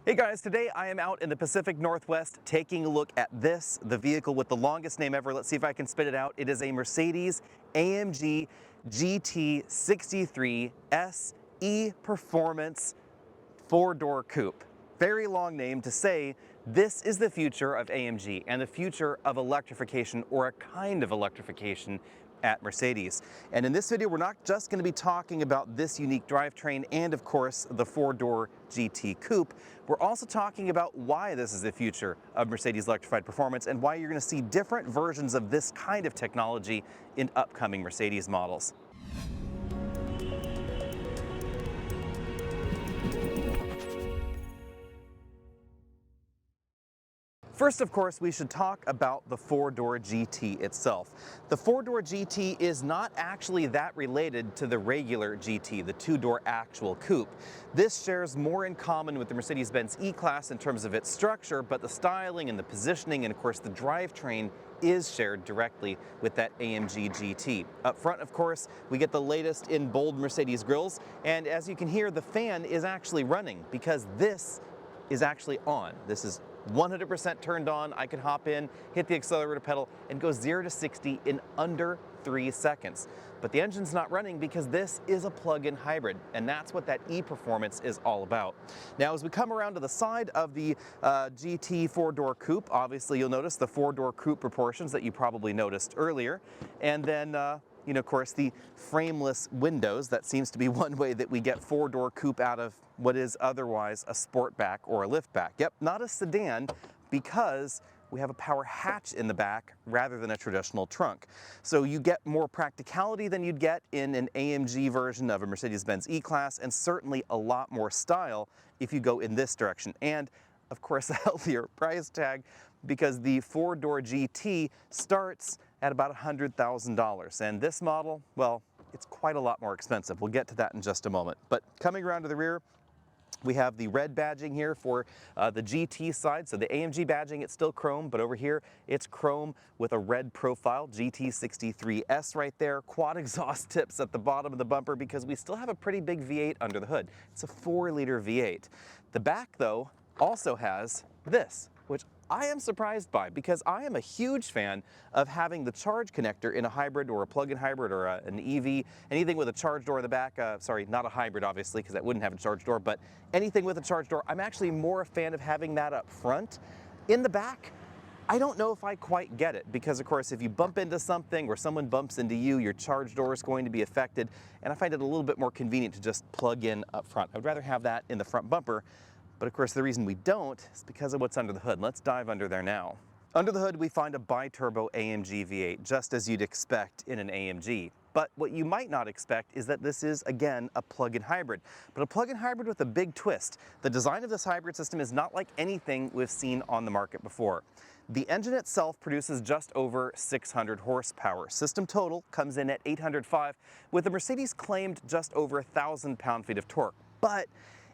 Hey guys, today I am out in the Pacific Northwest taking a look at this, the vehicle with the longest name ever. Let's see if I can spit it out. It is a Mercedes AMG GT63 SE Performance four-door coupe. Very long name to say this is the future of AMG and the future of electrification, or a kind of electrification, at Mercedes. And in this video, we're not just going to be talking about this unique drivetrain and of course the four-door GT coupe. We're also talking about why this is the future of Mercedes electrified performance and why you're going to see different versions of this kind of technology in upcoming Mercedes models. First, of course, we should talk about the four-door GT itself. The four-door GT is not actually that related to the regular GT, the two-door actual coupe. This shares more in common with the Mercedes-Benz E-Class in terms of its structure, but the styling and the positioning and, of course, the drivetrain is shared directly with that AMG GT. Up front, of course, we get the latest in bold Mercedes grills, and as you can hear, the fan is actually running because this is actually on. This is 100% turned on. I could hop in, hit the accelerator pedal, and go 0 to 60 in under 3 seconds. But the engine's not running because this is a plug-in hybrid, and that's what that e-performance is all about. Now, as we come around to the side of the GT four-door coupe, obviously you'll notice the four-door coupe proportions that you probably noticed earlier, and then of course, the frameless windows. That seems to be one way that we get four-door coupe out of what is otherwise a sportback or a liftback. Yep, not a sedan, because we have a power hatch in the back rather than a traditional trunk. So you get more practicality than you'd get in an AMG version of a Mercedes-Benz E-Class, and certainly a lot more style if you go in this direction. And of course, a healthier price tag, because the four-door GT starts at about $100,000. And this model, well, it's quite a lot more expensive. We'll get to that in just a moment. But coming around to the rear, we have the red badging here for the GT side. So the AMG badging, it's still chrome, but over here it's chrome with a red profile, GT63S right there. Quad exhaust tips at the bottom of the bumper because we still have a pretty big V8 under the hood. It's a 4-liter V8. The back, though, also has this, which I am surprised by because I am a huge fan of having the charge connector in a hybrid or a plug-in hybrid or an EV, anything with a charge door in the back. Sorry, not a hybrid obviously, because that wouldn't have a charge door, but anything with a charge door. I'm actually more a fan of having that up front. In the back, I don't know if I quite get it because, of course, if you bump into something or someone bumps into you, your charge door is going to be affected, and I find it a little bit more convenient to just plug in up front. I'd rather have that in the front bumper. But of course, the reason we don't is because of what's under the hood. Let's dive under there now. Under the hood, we find a bi-turbo AMG V8, just as you'd expect in an AMG. But what you might not expect is that this is, again, a plug-in hybrid. But a plug-in hybrid with a big twist. The design of this hybrid system is not like anything we've seen on the market before. The engine itself produces just over 600 horsepower. System total comes in at 805, with the Mercedes claimed just over 1,000 pound-feet of torque. But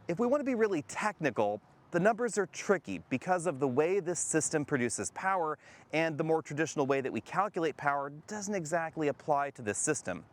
if we want to be really technical, the numbers are tricky because of the way this system produces power, and the more traditional way that we calculate power doesn't exactly apply to this system.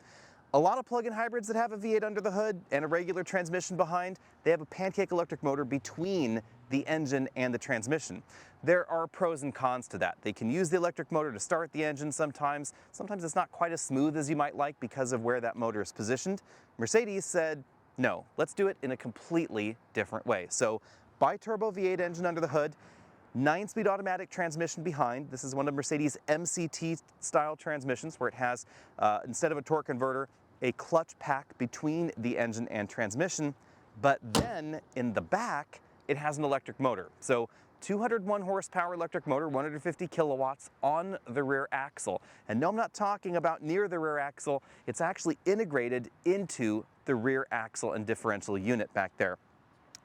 A lot of plug-in hybrids that have a V8 under the hood and a regular transmission behind, they have a pancake electric motor between the engine and the transmission. There are pros and cons to that. They can use the electric motor to start the engine sometimes. Sometimes it's not quite as smooth as you might like because of where that motor is positioned. Mercedes said, no, let's do it in a completely different way. So, bi-turbo V8 engine under the hood, 9-speed automatic transmission behind. This is one of Mercedes MCT style transmissions where it has, instead of a torque converter, a clutch pack between the engine and transmission. But then in the back, it has an electric motor. So 201 horsepower electric motor, 150 kilowatts on the rear axle. And no, I'm not talking about near the rear axle. It's actually integrated into the rear axle and differential unit back there.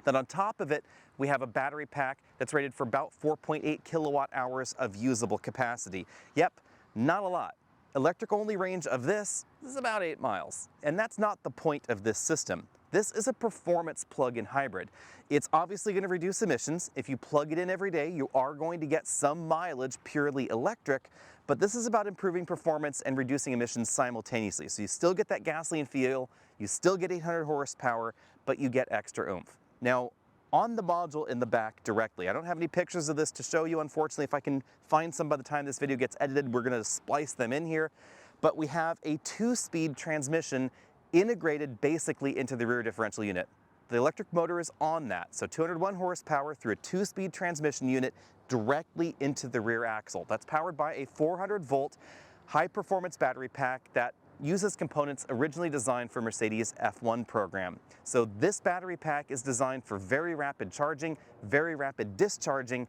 Then on top of it, we have a battery pack that's rated for about 4.8 kilowatt hours of usable capacity. Yep, not a lot. Electric-only range of this is about 8 miles. And that's not the point of this system. This is a performance plug-in hybrid. It's obviously going to reduce emissions. If you plug it in every day, you are going to get some mileage purely electric, but this is about improving performance and reducing emissions simultaneously. So you still get that gasoline feel, you still get 800 horsepower, but you get extra oomph. Now, on the module in the back directly. I don't have any pictures of this to show you, unfortunately. If I can find some by the time this video gets edited, we're going to splice them in here. But we have a 2-speed transmission integrated basically into the rear differential unit. The electric motor is on that, so 201 horsepower through a 2-speed transmission unit directly into the rear axle. That's powered by a 400-volt high-performance battery pack that uses components originally designed for Mercedes F1 program. So this battery pack is designed for very rapid charging, very rapid discharging,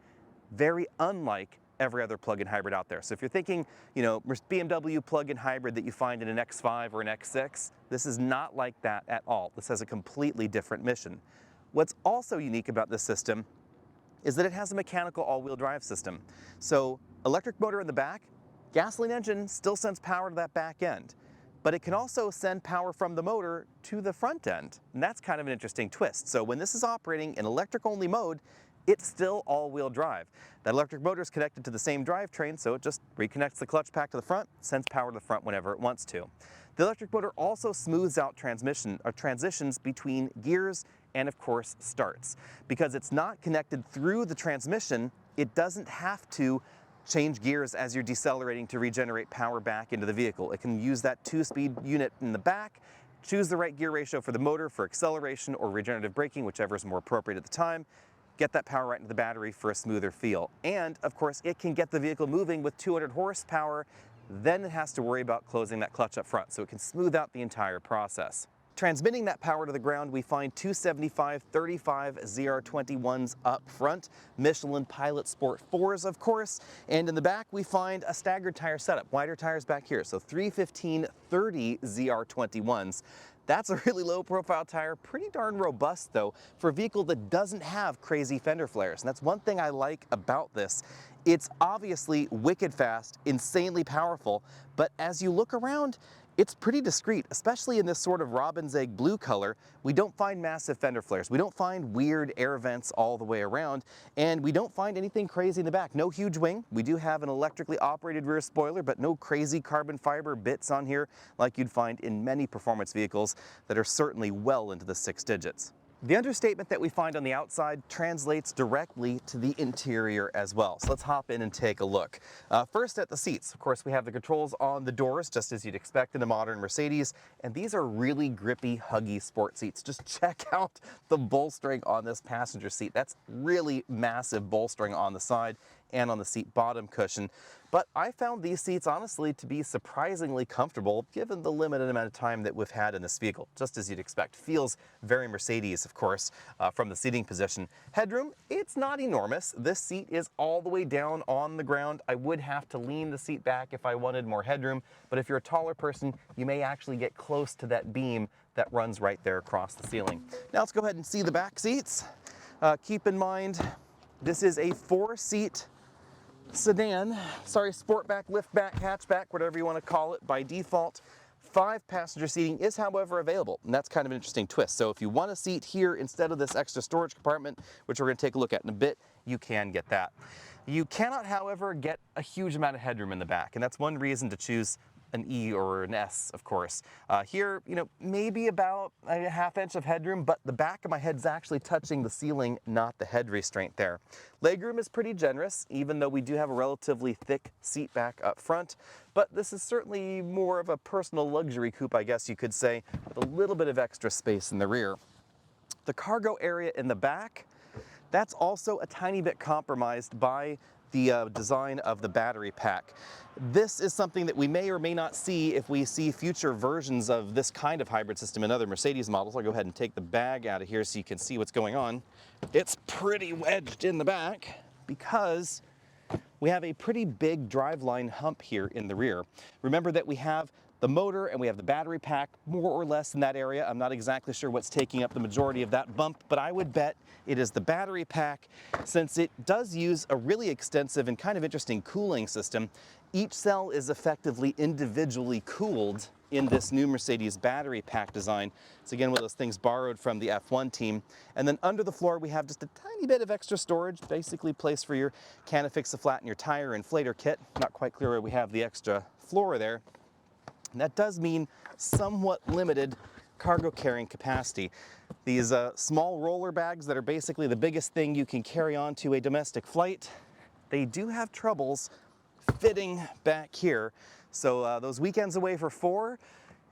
very unlike every other plug-in hybrid out there. So if you're thinking, you know, BMW plug-in hybrid that you find in an X5 or an X6, this is not like that at all. This has a completely different mission. What's also unique about this system is that it has a mechanical all-wheel drive system. So electric motor in the back, gasoline engine still sends power to that back end, but it can also send power from the motor to the front end. And that's kind of an interesting twist. So when this is operating in electric-only mode, it's still all-wheel drive. That electric motor is connected to the same drivetrain, so it just reconnects the clutch pack to the front, sends power to the front whenever it wants to. The electric motor also smooths out transitions between gears and, of course, starts. Because it's not connected through the transmission, it doesn't have to change gears as you're decelerating to regenerate power back into the vehicle. It can use that 2-speed unit in the back, choose the right gear ratio for the motor for acceleration or regenerative braking, whichever is more appropriate at the time, get that power right into the battery for a smoother feel. And of course, it can get the vehicle moving with 200 horsepower, then it has to worry about closing that clutch up front, so it can smooth out the entire process. Transmitting that power to the ground, we find 275/35 ZR21s up front, Michelin Pilot Sport 4s, of course, and in the back we find a staggered tire setup, wider tires back here, so 315/30 ZR21s. That's a really low profile tire, pretty darn robust though, for a vehicle that doesn't have crazy fender flares. And that's one thing I like about this. It's obviously wicked fast, insanely powerful, but as you look around, it's pretty discreet, especially in this sort of robin's egg blue color. We don't find massive fender flares. We don't find weird air vents all the way around, and we don't find anything crazy in the back. No huge wing. We do have an electrically operated rear spoiler, but no crazy carbon fiber bits on here like you'd find in many performance vehicles that are certainly well into the 6 digits. The understatement that we find on the outside translates directly to the interior as well. So let's hop in and take a look. First at the seats. Of course, we have the controls on the doors, just as you'd expect in a modern Mercedes. And these are really grippy, huggy sport seats. Just check out the bolstering on this passenger seat. That's really massive bolstering on the side and on the seat bottom cushion. But I found these seats honestly to be surprisingly comfortable given the limited amount of time that we've had in this vehicle, just as you'd expect. Feels very Mercedes, of course, from the seating position. Headroom, it's not enormous. This seat is all the way down on the ground. I would have to lean the seat back if I wanted more headroom, but if you're a taller person, you may actually get close to that beam that runs right there across the ceiling. Now let's go ahead and see the back seats. Keep in mind, this is a 4-seat sedan, sportback, liftback, hatchback, whatever you want to call it. By default, 5-passenger seating is, however, available, and that's kind of an interesting twist. So if you want a seat here instead of this extra storage compartment, which we're going to take a look at in a bit, you can get that. You cannot, however, get a huge amount of headroom in the back, and that's one reason to choose an E or an S, of course. Here, you know, maybe about a ½ inch of headroom, but the back of my head's actually touching the ceiling, not the head restraint there. Legroom is pretty generous, even though we do have a relatively thick seat back up front, but this is certainly more of a personal luxury coupe, I guess you could say, with a little bit of extra space in the rear. The cargo area in the back, that's also a tiny bit compromised by the design of the battery pack. This is something that we may or may not see if we see future versions of this kind of hybrid system in other Mercedes models. I'll go ahead and take the bag out of here so you can see what's going on. It's pretty wedged in the back because we have a pretty big driveline hump here in the rear. Remember that we have the motor and we have the battery pack more or less in that area. I'm not exactly sure what's taking up the majority of that bump, but I would bet it is the battery pack, since it does use a really extensive and kind of interesting cooling system. Each cell is effectively individually cooled in this new Mercedes battery pack design. It's again one of those things borrowed from the F1 team. And then under the floor we have just a tiny bit of extra storage, basically place for your can-of-fix-a-flat and your tire inflator kit. Not quite clear where we have the extra floor there. And that does mean somewhat limited cargo carrying capacity. These small roller bags that are basically the biggest thing you can carry on to a domestic flight, they do have troubles fitting back here. So those weekends away for 4,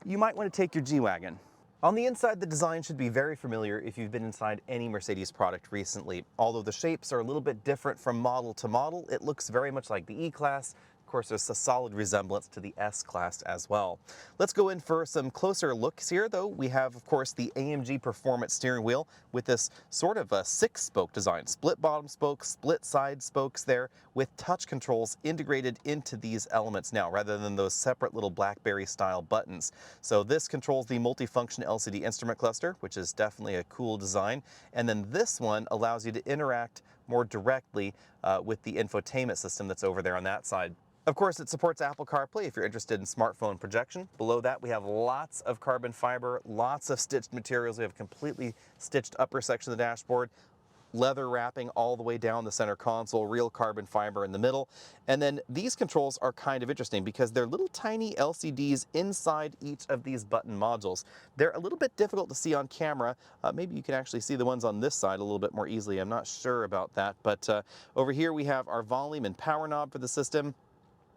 you might want to take your G-Wagon. On the inside, the design should be very familiar if you've been inside any Mercedes product recently. Although the shapes are a little bit different from model to model, it looks very much like the E-Class. Of course, there's a solid resemblance to the S-Class as well. Let's go in for some closer looks here, though. We have, of course, the AMG Performance steering wheel with this sort of a 6-spoke design. Split bottom spokes, split side spokes there, with touch controls integrated into these elements now, rather than those separate little BlackBerry-style buttons. So this controls the multifunction LCD instrument cluster, which is definitely a cool design. And then this one allows you to interact more directly with the infotainment system that's over there on that side. Of course, it supports Apple CarPlay if you're interested in smartphone projection. Below that, we have lots of carbon fiber, lots of stitched materials. We have a completely stitched upper section of the dashboard, leather wrapping all the way down the center console, real carbon fiber in the middle. And then these controls are kind of interesting because they're little tiny LCDs inside each of these button modules. They're a little bit difficult to see on camera. Maybe you can actually see the ones on this side a little bit more easily. I'm not sure about that. But over here we have our volume and power knob for the system.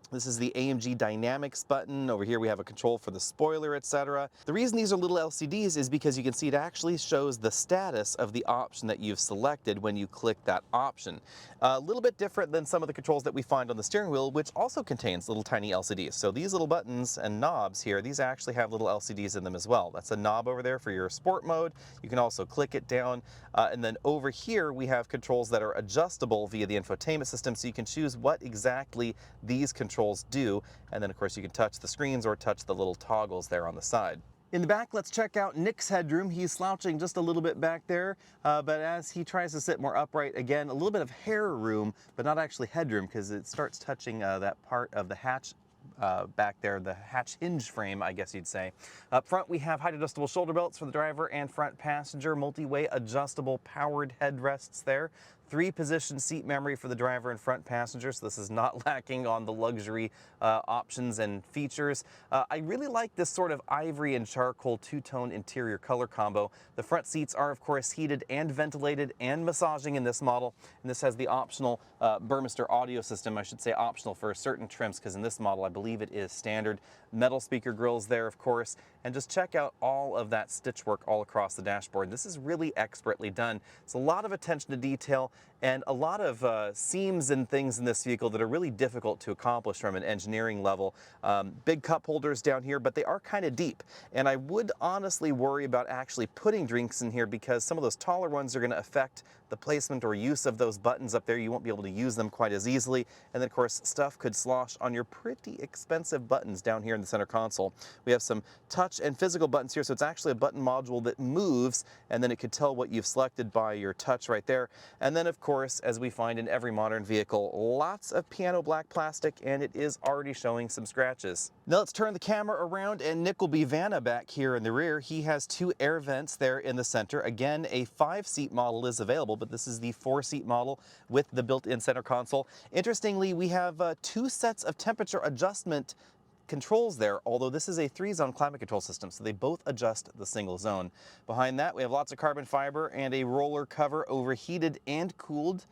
This is the AMG Dynamics button. Over here we have a control for the spoiler, etc. The reason these are little LCDs is because you can see it actually shows the status of the option that you've selected when you click that option. A little bit different than some of the controls that we find on the steering wheel, which also contains little tiny LCDs. So these little buttons and knobs here, these actually have little LCDs in them as well. That's a knob over there for your sport mode. You can also click it down. And then over here we have controls that are adjustable via the infotainment system, so you can choose what exactly these controls do. And then of course you can touch the screens or touch the little toggles there on the side. In the back, let's check out Nick's headroom. He's slouching just a little bit back there, but as he tries to sit more upright, again, a little bit of hair room, but not actually headroom, because it starts touching that part of the hatch back there, the hatch hinge frame, I guess you'd say. Up front, we have height adjustable shoulder belts for the driver and front passenger, multi-way adjustable powered headrests there. 3-position seat memory for the driver and front passenger, so this is not lacking on the luxury options and features. I really like this sort of ivory and charcoal 2-tone interior color combo. The front seats are, of course, heated and ventilated and massaging in this model, and this has the optional Burmester audio system. I should say optional for certain trims, because in this model I believe it is standard. Metal speaker grills there, of course, and just check out all of that stitch work all across the dashboard. This is really expertly done. It's a lot of attention to detail and a lot of seams and things in this vehicle that are really difficult to accomplish from an engineering level. Big cup holders down here, but they are kind of deep. And I would honestly worry about actually putting drinks in here, because some of those taller ones are going to affect the placement or use of those buttons up there. You won't be able to use them quite as easily. And then of course, stuff could slosh on your pretty expensive buttons down here in the center console. We have some touch and physical buttons here, so it's actually a button module that moves, and then it could tell what you've selected by your touch right there. And then of course, as we find in every modern vehicle, lots of piano black plastic, and it is already showing some scratches. Now let's turn the camera around, and Nick will be Vanna back here in the rear. He has 2 air vents there in the center. Again, a 5-seat model is available, but this is the 4-seat model with the built-in center console. Interestingly, we have 2 sets of temperature adjustment controls there, although this is a 3-zone climate control system, so they both adjust the single zone. Behind that, we have lots of carbon fiber and a roller cover over heated and cooled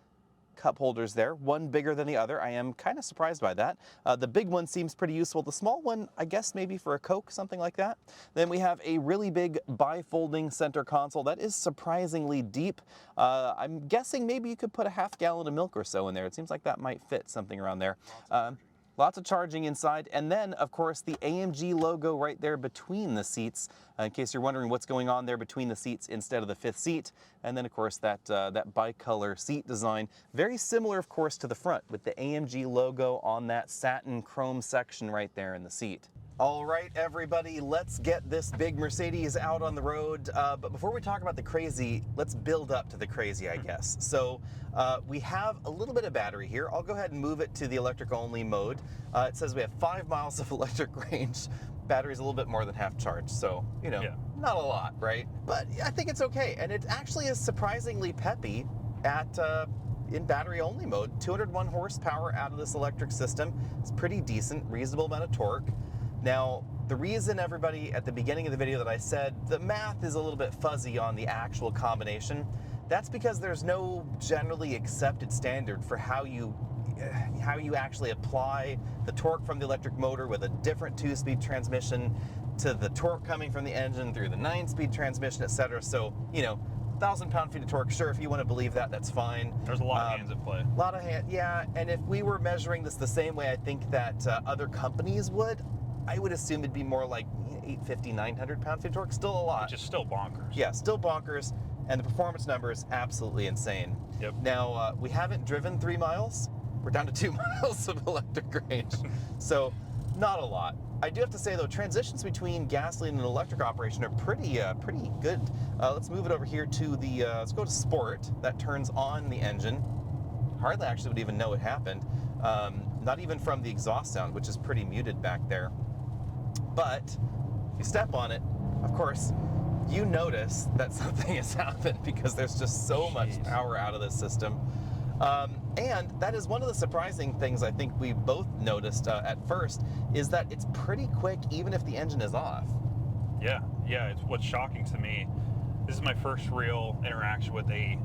cup holders there, one bigger than the other. I am kind of surprised by that. The big one seems pretty useful. The small one, I guess maybe for a Coke, something like that. Then we have a really big bifolding center console that is surprisingly deep. I'm guessing maybe you could put a half gallon of milk or so in there. It seems like that might fit, something around there. Lots of charging inside, and then of course the AMG logo right there between the seats, in case you're wondering what's going on there between the seats instead of the 5th seat. And then of course that bicolor seat design, very similar of course to the front, with the AMG logo on that satin chrome section right there in the seat. All right, everybody, let's get this big Mercedes out on the road. But before we talk about the crazy, let's build up to the crazy, I guess. So we have a little bit of battery here. I'll go ahead and move it to the electric only mode. It says we have 5 miles of electric range. Battery's a little bit more than half charged, so, you know, not a lot, right? But I think it's okay. And it actually is surprisingly peppy at in battery only mode. 201 horsepower out of this electric system. It's pretty decent, reasonable amount of torque. Now, the reason, everybody, at the beginning of the video that I said the math is a little bit fuzzy on the actual combination, that's because there's no generally accepted standard for how you actually apply the torque from the electric motor with a different 2-speed transmission to the torque coming from the engine through the 9-speed transmission, etc. So, 1,000 pound-feet of torque, sure, if you want to believe that, that's fine. There's a lot of hands at play. A lot of hands, yeah. And if we were measuring this the same way I think that other companies would, I would assume it'd be more like 850, 900 pound-feet of torque. Still a lot. Which is still bonkers. Yeah, still bonkers. And the performance numbers, absolutely insane. Yep. Now, we haven't driven 3 miles. We're down to 2 miles of electric range. So, not a lot. I do have to say, though, transitions between gasoline and electric operation are pretty good. Let's move it over here to the, let's go to Sport. That turns on the engine. Hardly actually would even know it happened. Not even from the exhaust sound, which is pretty muted back there. But if you step on it, of course, you notice that something has happened because there's just so much power out of this system. And that is one of the surprising things I think we both noticed at first, is that it's pretty quick even if the engine is off. Yeah, it's what's shocking to me. This is my first real interaction with a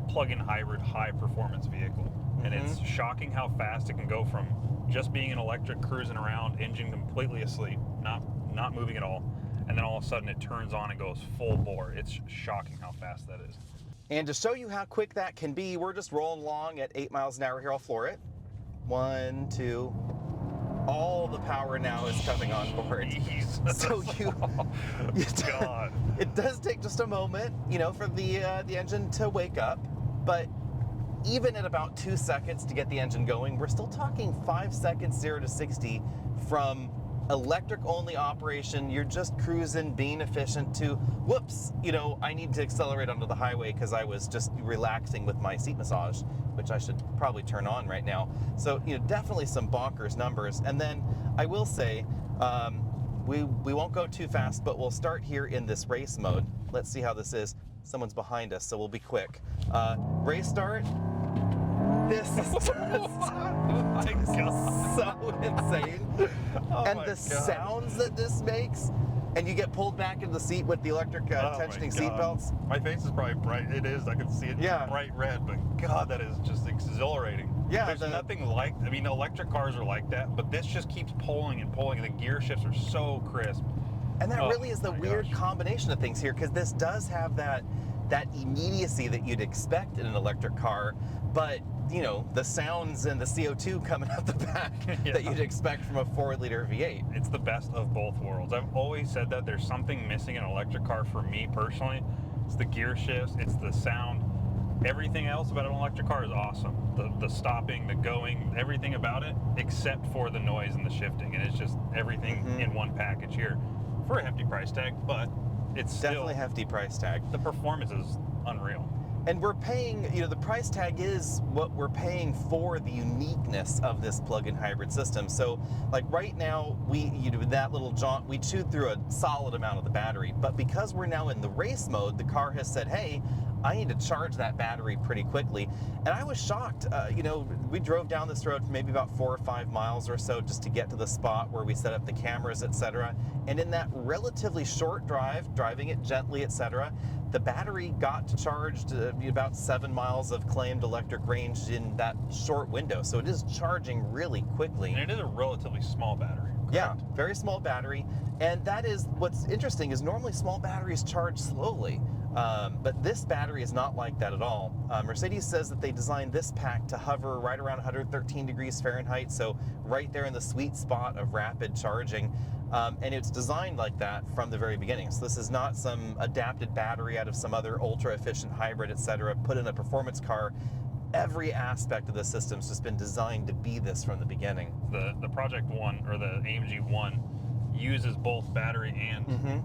plug-in hybrid high-performance vehicle. And it's shocking how fast it can go from just being an electric cruising around, engine completely asleep, not moving at all, and then all of a sudden it turns on and goes full bore. It's shocking how fast that is. And to show you how quick that can be, we're just rolling along at 8 miles an hour here. I'll floor it. 1, 2. All the power now is coming on board. So God. It does take just a moment, for the engine to wake up. But even at about 2 seconds to get the engine going, we're still talking 5 seconds 0 to 60 from electric only operation. You're just cruising, being efficient, to whoops, I need to accelerate onto the highway because I was just relaxing with my seat massage, which I should probably turn on right now. So definitely some bonkers numbers. And then I will say, we won't go too fast, but we'll start here in this race mode. Let's see how this is. Someone's behind us, so we'll be quick. Race start. This is just so insane. And the sounds that this makes, and you get pulled back into the seat with the electric tensioning seat belts. My face is probably bright. It is. I can see it bright red, but God, that is just exhilarating. Yeah. There's nothing like, electric cars are like that, but this just keeps pulling and pulling, and the gear shifts are so crisp. And that really is the weird combination of things here, because this does have that immediacy that you'd expect in an electric car, but the sounds and the CO2 coming out the back that you'd expect from a 4-liter V8. It's the best of both worlds. I've always said that there's something missing in an electric car for me personally. It's the gear shifts, it's the sound. Everything else about an electric car is awesome. The stopping, the going, everything about it, except for the noise and the shifting. And it's just everything in one package here for a hefty price tag, but it's still definitely hefty price tag. The performance is unreal. And we're paying, the price tag is what we're paying for the uniqueness of this plug-in hybrid system. So, like right now, with that little jaunt, we chewed through a solid amount of the battery. But because we're now in the race mode, the car has said, hey, I need to charge that battery pretty quickly. And I was shocked. We drove down this road for maybe about 4 or 5 miles or so just to get to the spot where we set up the cameras, etc. And in that relatively short drive, driving it gently, etc., the battery got charged about 7 miles of claimed electric range in that short window. So it is charging really quickly. And it is a relatively small battery. Correct? Yeah, very small battery. And that is what's interesting, is normally small batteries charge slowly. But this battery is not like that at all. Mercedes says that they designed this pack to hover right around 113 degrees Fahrenheit, so right there in the sweet spot of rapid charging. And it's designed like that from the very beginning. So this is not some adapted battery out of some other ultra-efficient hybrid, etc., put in a performance car. Every aspect of the system's just been designed to be this from the beginning. The Project One, or the AMG One, uses both battery and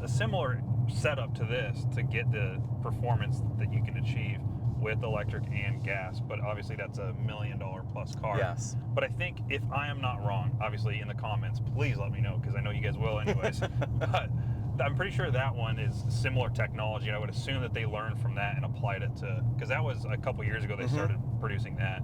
a similar setup to this to get the performance that you can achieve with electric and gas, but obviously that's $1 million plus car. Yes. But I think, if I am not wrong, obviously in the comments, please let me know, because I know you guys will anyways. But I'm pretty sure that one is similar technology, and I would assume that they learned from that and applied it to, because that was a couple years ago they started producing that,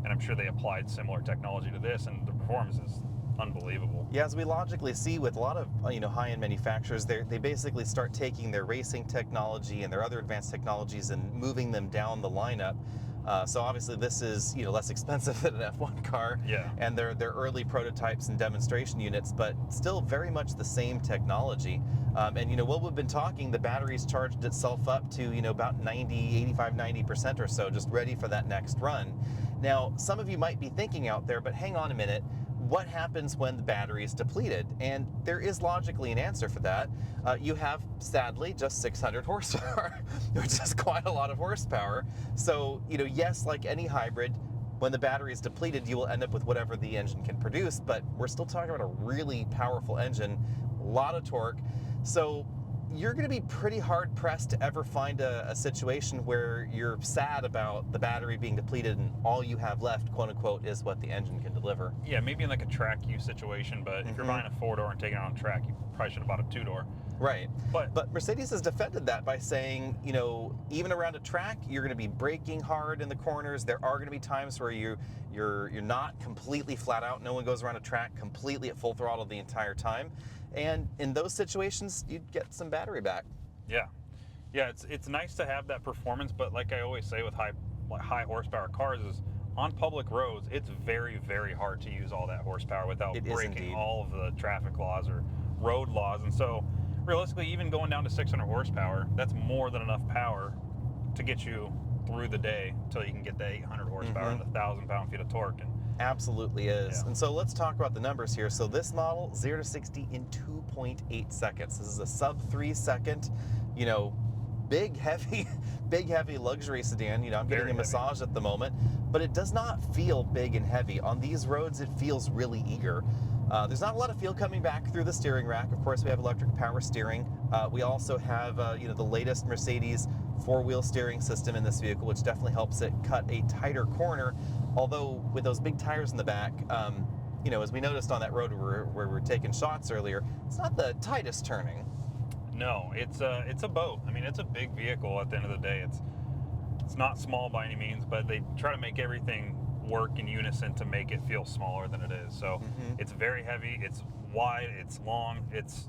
and I'm sure they applied similar technology to this, and the performance is unbelievable. Yeah, as we logically see with a lot of high-end manufacturers, they basically start taking their racing technology and their other advanced technologies and moving them down the lineup. So obviously this is less expensive than an F1 car, Yeah. and they're early prototypes and demonstration units, but still very much the same technology. And what we've been talking, the battery's charged itself up to about 85-90% or so, just ready for that next run. Now, some of you might be thinking out there, but hang on a minute. What happens when the battery is depleted? And there is logically an answer for that. You have, sadly, just 600 horsepower, which is quite a lot of horsepower. So, yes, like any hybrid, when the battery is depleted, you will end up with whatever the engine can produce, but we're still talking about a really powerful engine, a lot of torque. So you're going to be pretty hard pressed to ever find a situation where you're sad about the battery being depleted and all you have left, quote unquote, is what the engine can deliver. Yeah, maybe in like a track use situation, but if you're buying a 4-door and taking it on track, you probably should have bought a 2-door. Right. But Mercedes has defended that by saying, even around a track, you're going to be braking hard in the corners. There are going to be times where you're not completely flat out. No one goes around a track completely at full throttle the entire time. And in those situations, you'd get some battery back. Yeah, it's nice to have that performance, but like I always say with high horsepower cars is on public roads, it's very, very hard to use all that horsepower without breaking all of the traffic laws or road laws. And so realistically, even going down to 600 horsepower, that's more than enough power to get you through the day until you can get the 800 horsepower and the 1,000 pound-feet of torque. And absolutely is. Yeah. And so let's talk about the numbers here. So this model, 0 to 60 in 2.8 seconds. This is a sub 3 second, big, heavy luxury sedan. I'm getting a massage at the moment, but it does not feel big and heavy. On these roads, it feels really eager. There's not a lot of feel coming back through the steering rack. Of course, we have electric power steering. We also have, the latest Mercedes 4-wheel steering system in this vehicle, which definitely helps it cut a tighter corner. Although with those big tires in the back, as we noticed on that road where we were taking shots earlier, it's not the tightest turning. No, it's a boat. I mean, it's a big vehicle at the end of the day. It's not small by any means, but they try to make everything work in unison to make it feel smaller than it is. So it's very heavy, it's wide, it's long, it's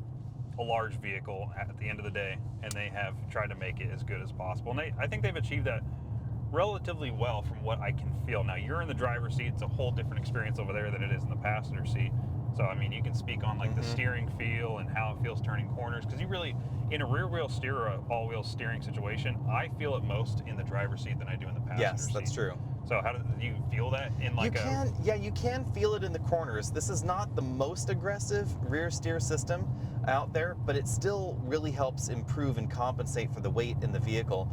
a large vehicle at the end of the day, and they have tried to make it as good as possible. And I think they've achieved that relatively well from what I can feel. Now, you're in the driver's seat, it's a whole different experience over there than it is in the passenger seat. So, I mean, you can speak on like the steering feel and how it feels turning corners, because you really, in a rear wheel steer or all-wheel steering situation, I feel it most in the driver's seat than I do in the passenger seat. Yes, that's true. So do you feel that in like you can feel it in the corners. This is not the most aggressive rear steer system out there, but it still really helps improve and compensate for the weight in the vehicle.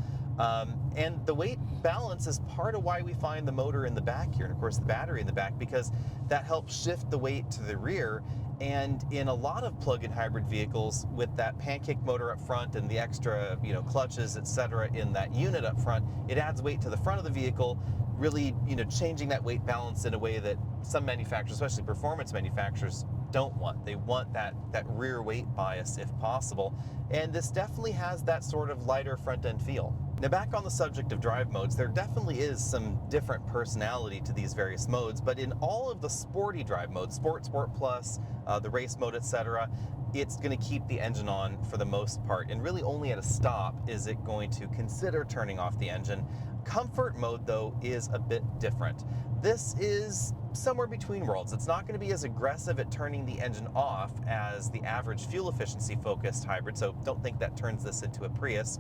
And the weight balance is part of why we find the motor in the back here, and of course the battery in the back, because that helps shift the weight to the rear. And in a lot of plug-in hybrid vehicles, with that pancake motor up front and the extra, clutches, etc., in that unit up front, it adds weight to the front of the vehicle, really, changing that weight balance in a way that some manufacturers, especially performance manufacturers, don't want. They want that rear weight bias if possible. And this definitely has that sort of lighter front end feel. Now, back on the subject of drive modes, there definitely is some different personality to these various modes, but in all of the sporty drive modes, Sport, Sport Plus, the race mode, etc., it's going to keep the engine on for the most part, and really only at a stop is it going to consider turning off the engine. Comfort mode, though, is a bit different. This is somewhere between worlds. It's not going to be as aggressive at turning the engine off as the average fuel efficiency focused hybrid, so don't think that turns this into a Prius.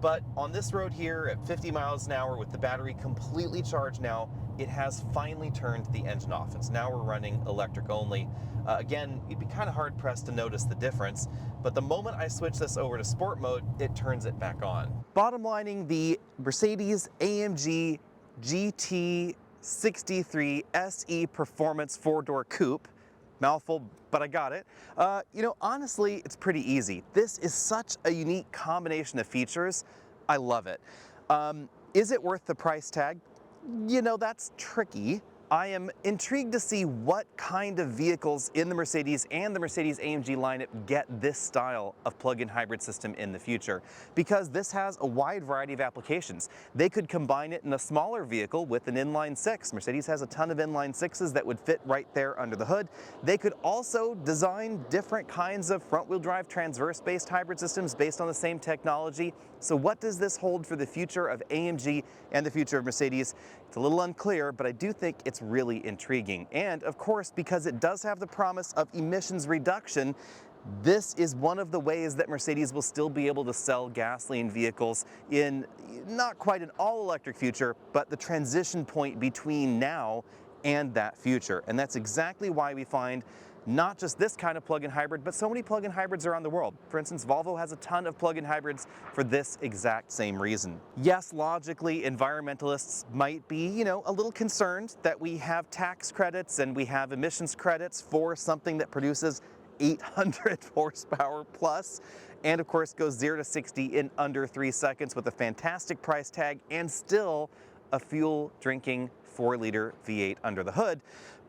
But on this road here at 50 miles an hour with the battery completely charged now, it has finally turned the engine off. And so now we're running electric only. Again, you'd be kind of hard pressed to notice the difference, but the moment I switch this over to sport mode, it turns it back on. Bottom lining, the Mercedes AMG GT63 SE Performance 4-door coupe. Mouthful, but I got it. Honestly, it's pretty easy. This is such a unique combination of features. I love it. Is it worth the price tag? That's tricky. I am intrigued to see what kind of vehicles in the Mercedes and the Mercedes AMG lineup get this style of plug-in hybrid system in the future, because this has a wide variety of applications. They could combine it in a smaller vehicle with an inline six. Mercedes has a ton of inline sixes that would fit right there under the hood. They could also design different kinds of front-wheel drive transverse-based hybrid systems based on the same technology. So what does this hold for the future of AMG and the future of Mercedes? It's a little unclear, but I do think it's really intriguing. And of course, because it does have the promise of emissions reduction, this is one of the ways that Mercedes will still be able to sell gasoline vehicles in not quite an all-electric future, but the transition point between now and that future. And that's exactly why we find not just this kind of plug-in hybrid, but so many plug-in hybrids around the world. For instance, Volvo has a ton of plug-in hybrids for this exact same reason. Yes, logically, environmentalists might be, a little concerned that we have tax credits and we have emissions credits for something that produces 800 horsepower plus, and of course goes 0 to 60 in under 3 seconds with a fantastic price tag and still a fuel-drinking 4-liter V8 under the hood.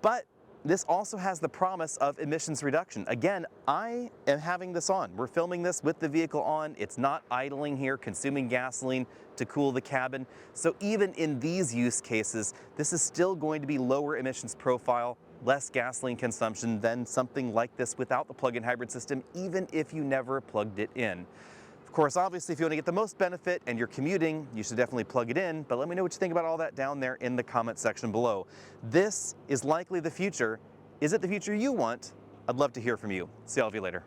But this also has the promise of emissions reduction. Again, I am having this on. We're filming this with the vehicle on. It's not idling here, consuming gasoline to cool the cabin. So even in these use cases, this is still going to be lower emissions profile, less gasoline consumption than something like this without the plug-in hybrid system, even if you never plugged it in. Of course, obviously, if you want to get the most benefit and you're commuting, you should definitely plug it in, but let me know what you think about all that down there in the comment section below. This is likely the future. Is it the future you want? I'd love to hear from you. See all of you later.